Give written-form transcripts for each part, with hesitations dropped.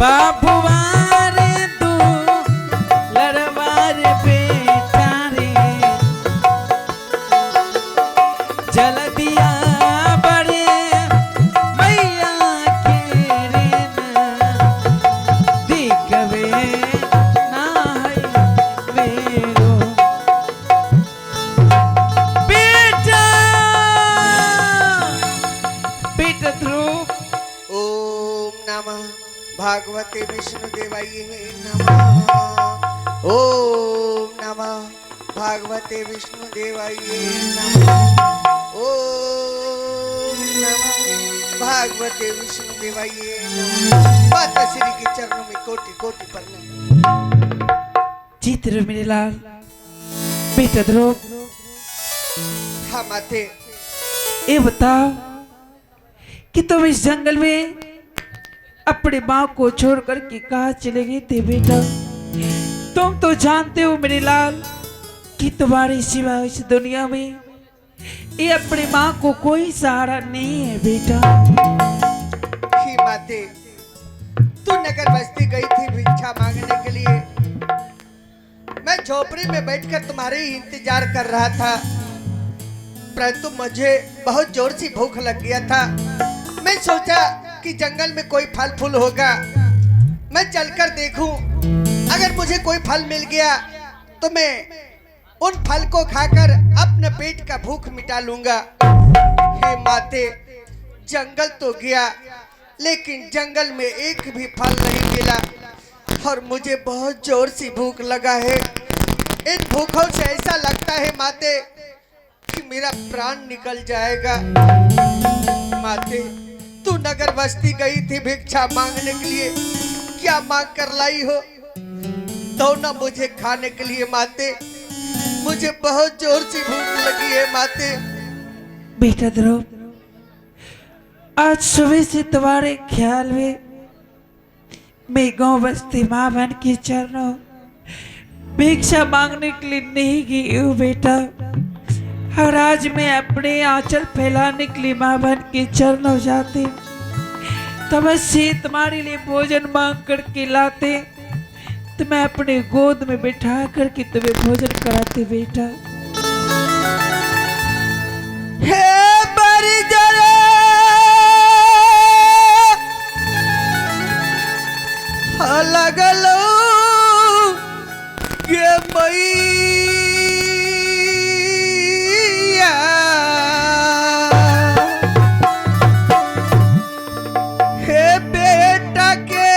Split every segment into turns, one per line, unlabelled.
बाबुआरे तू लड़वार बेटा रे जल दिया बड़े मैया के रे दिखवे ना वेरो बेटा बेटा ध्रुव
ओम नमः भागवते विष्णुदेवाय नमः। ओम नमः भागवते विष्णुदेवाय नमः। ओम नमः भागवते विष्णुदेवाय नमः। माता श्री के चरणों में कोटि कोटि प्रणाम।
चित्र मेरे लाल बेटा ध्रुव
हाँ माते
ये बताओ कि तुम इस जंगल में अपने माँ को छोड़कर के कहा चले गए थे बेटा। तुम तो जानते हो मेरे लाल कि तुम्हारे सिवा इस दुनिया में ये अपनी माँ को कोई सहारा नहीं है बेटा।
ही माते तू नगर बस्ती गई थी भिक्षा मांगने के लिए। मैं झोपड़ी में बैठकर तुम्हारे ही इंतजार कर रहा था, परंतु मुझे बहुत जोर से भूख लग गया था। मैं सोचा कि जंगल में कोई फल फूल होगा, मैं चलकर देखूं। अगर मुझे कोई फल मिल गया तो मैं उन फल को खाकर अपने पेट का भूख मिटा लूंगा। हे माते जंगल तो गया लेकिन जंगल में एक भी फल नहीं मिला और मुझे बहुत जोर से भूख लगा है। इन भूखों से ऐसा लगता है माते कि मेरा प्राण निकल जाएगा। माते तू नगर बस्ती गई थी भिक्षा मांगने के लिए, क्या मांग कर लाई हो? दो ना मुझे खाने के लिए माते, मुझे बहुत जोर से भूख लगी है माते।
बेटा ध्रुव आज सुबह से तुम्हारे ख्याल में मैं गांव बस्ती माँ बहन के चरणों भिक्षा मांगने के लिए नहीं गई हूँ बेटा। और आज मैं अपने आंचल फैलाने के लिए माँ बहन के चरणों जाते तब से तुम्हारे लिए भोजन मांग करके लाते तो मैं अपने गोद में बिठा करके तुम्हें भोजन कराते बेटा।
हे बरिजरे लगलो ये मैया हे बेटा के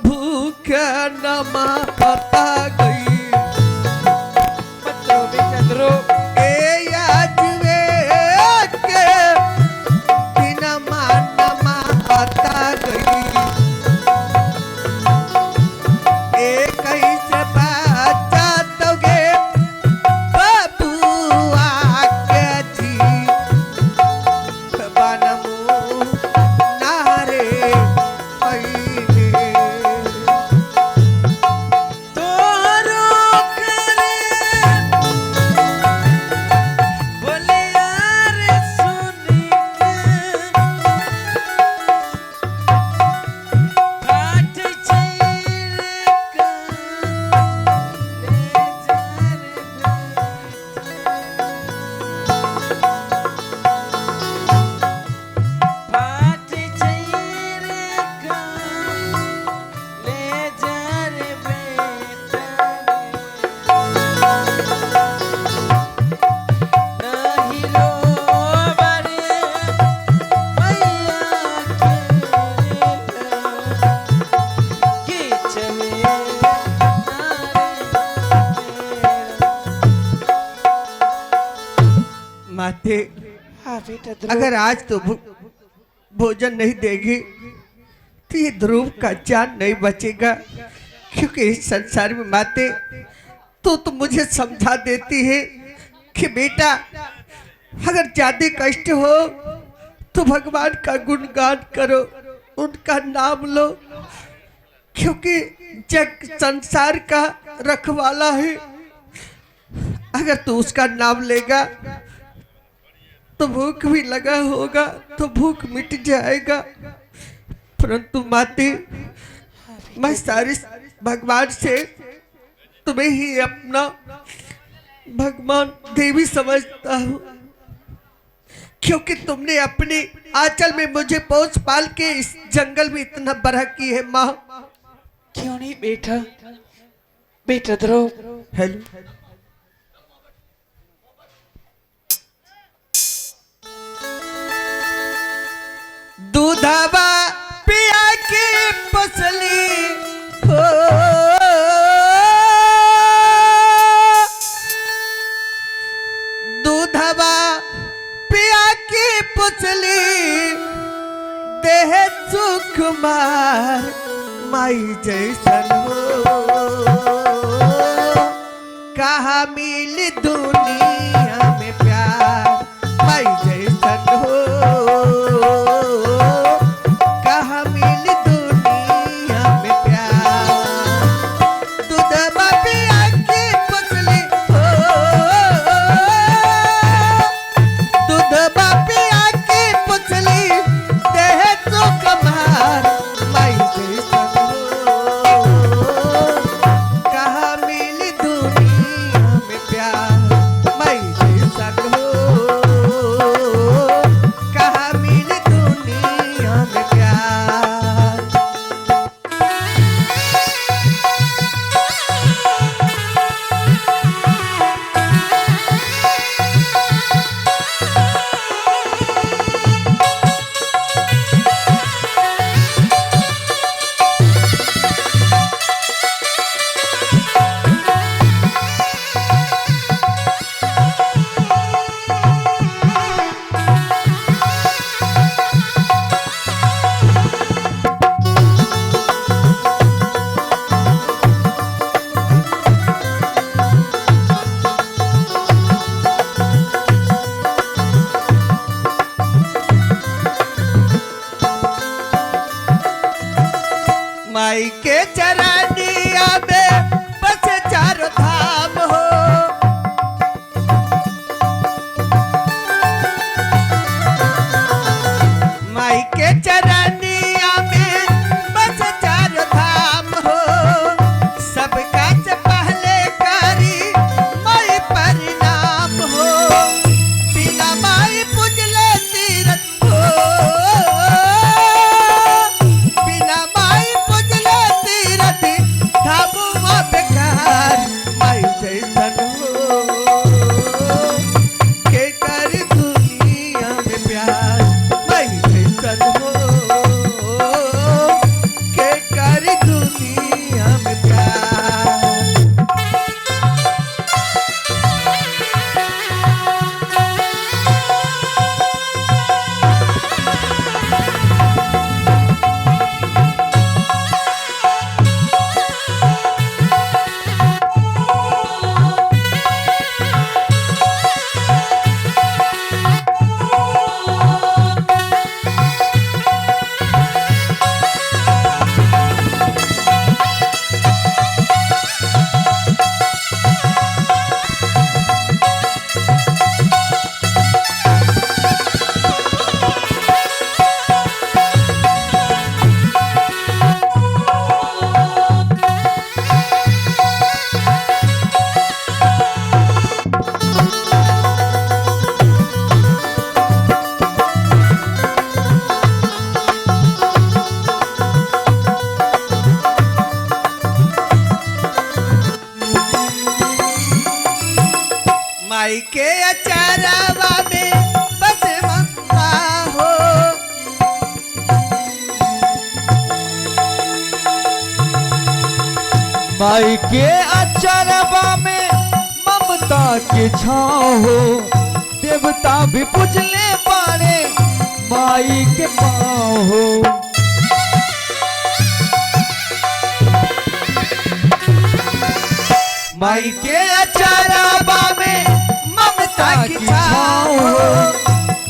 भूखा नमा पता गई
बेटा ध्रुव
माते
हाँ बेटा
अगर आज तो भोजन नहीं देगी तो ये ध्रुव का जान नहीं बचेगा, क्योंकि इस संसार में माते तो मुझे समझा देती है कि बेटा अगर ज्यादा कष्ट हो तो भगवान का गुणगान करो, उनका नाम लो, क्योंकि जग संसार का रखवाला है। अगर तू उसका नाम लेगा तो भूख भी लगा होगा तो भूख मिट जाएगा, परंतु माते मैं सारे भगवान से तुम्हें ही अपना भगवान देवी समझता हूँ, क्योंकि तुमने अपने आंचल में मुझे पोस पाल के इस जंगल में इतना बड़ा की है माँ।
क्यों नहीं बेटा, बेटा ध्रुव।
हेलो, दूधवा पिया की पसली हो, दूधवा पिया की पुछली देह सुकुमार माई जैसन हो, कहा मिल दुनिया में प्यार माई जैसन हो, कहा मिल दुनिया में प्यार। दूधवा पिया की पुछली हो, दूधवा पिया की पुछली देह सुकुमार माई जैसन हो, कहा मिल दुनिया में प्यार माई जैसन हो, कहा मिल दुनिया में प्यार। माई के चरनिया में बस चारों धाम हो, माई के चरनिया में बस चारों धाम हो, सबका से पहले करी माई परिणाम हो, बिना माई पूजले तीरथ हो, बिना माई पूजले तीरथ धामुआ बेकार माई जैसन हो, के कर दुनिया में प्यार माई जैसन हो, के कर दुनिया में प्यार। माई के अचारवा में बस ममता हो,
माई के अचरवा में ममता के छाँव हो, देवता भी पूजले पारे माई के पाँव हो।
माई के अचारवा में ममता की छाँव हो,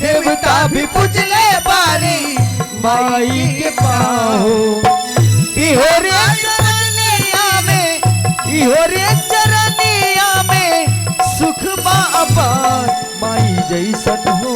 देवता भी पूजले बारी
माई के पाँव हो। इहो रे
चरनिया में,
इहो रे चरनिया में सुख बा अपार माई जैसन हो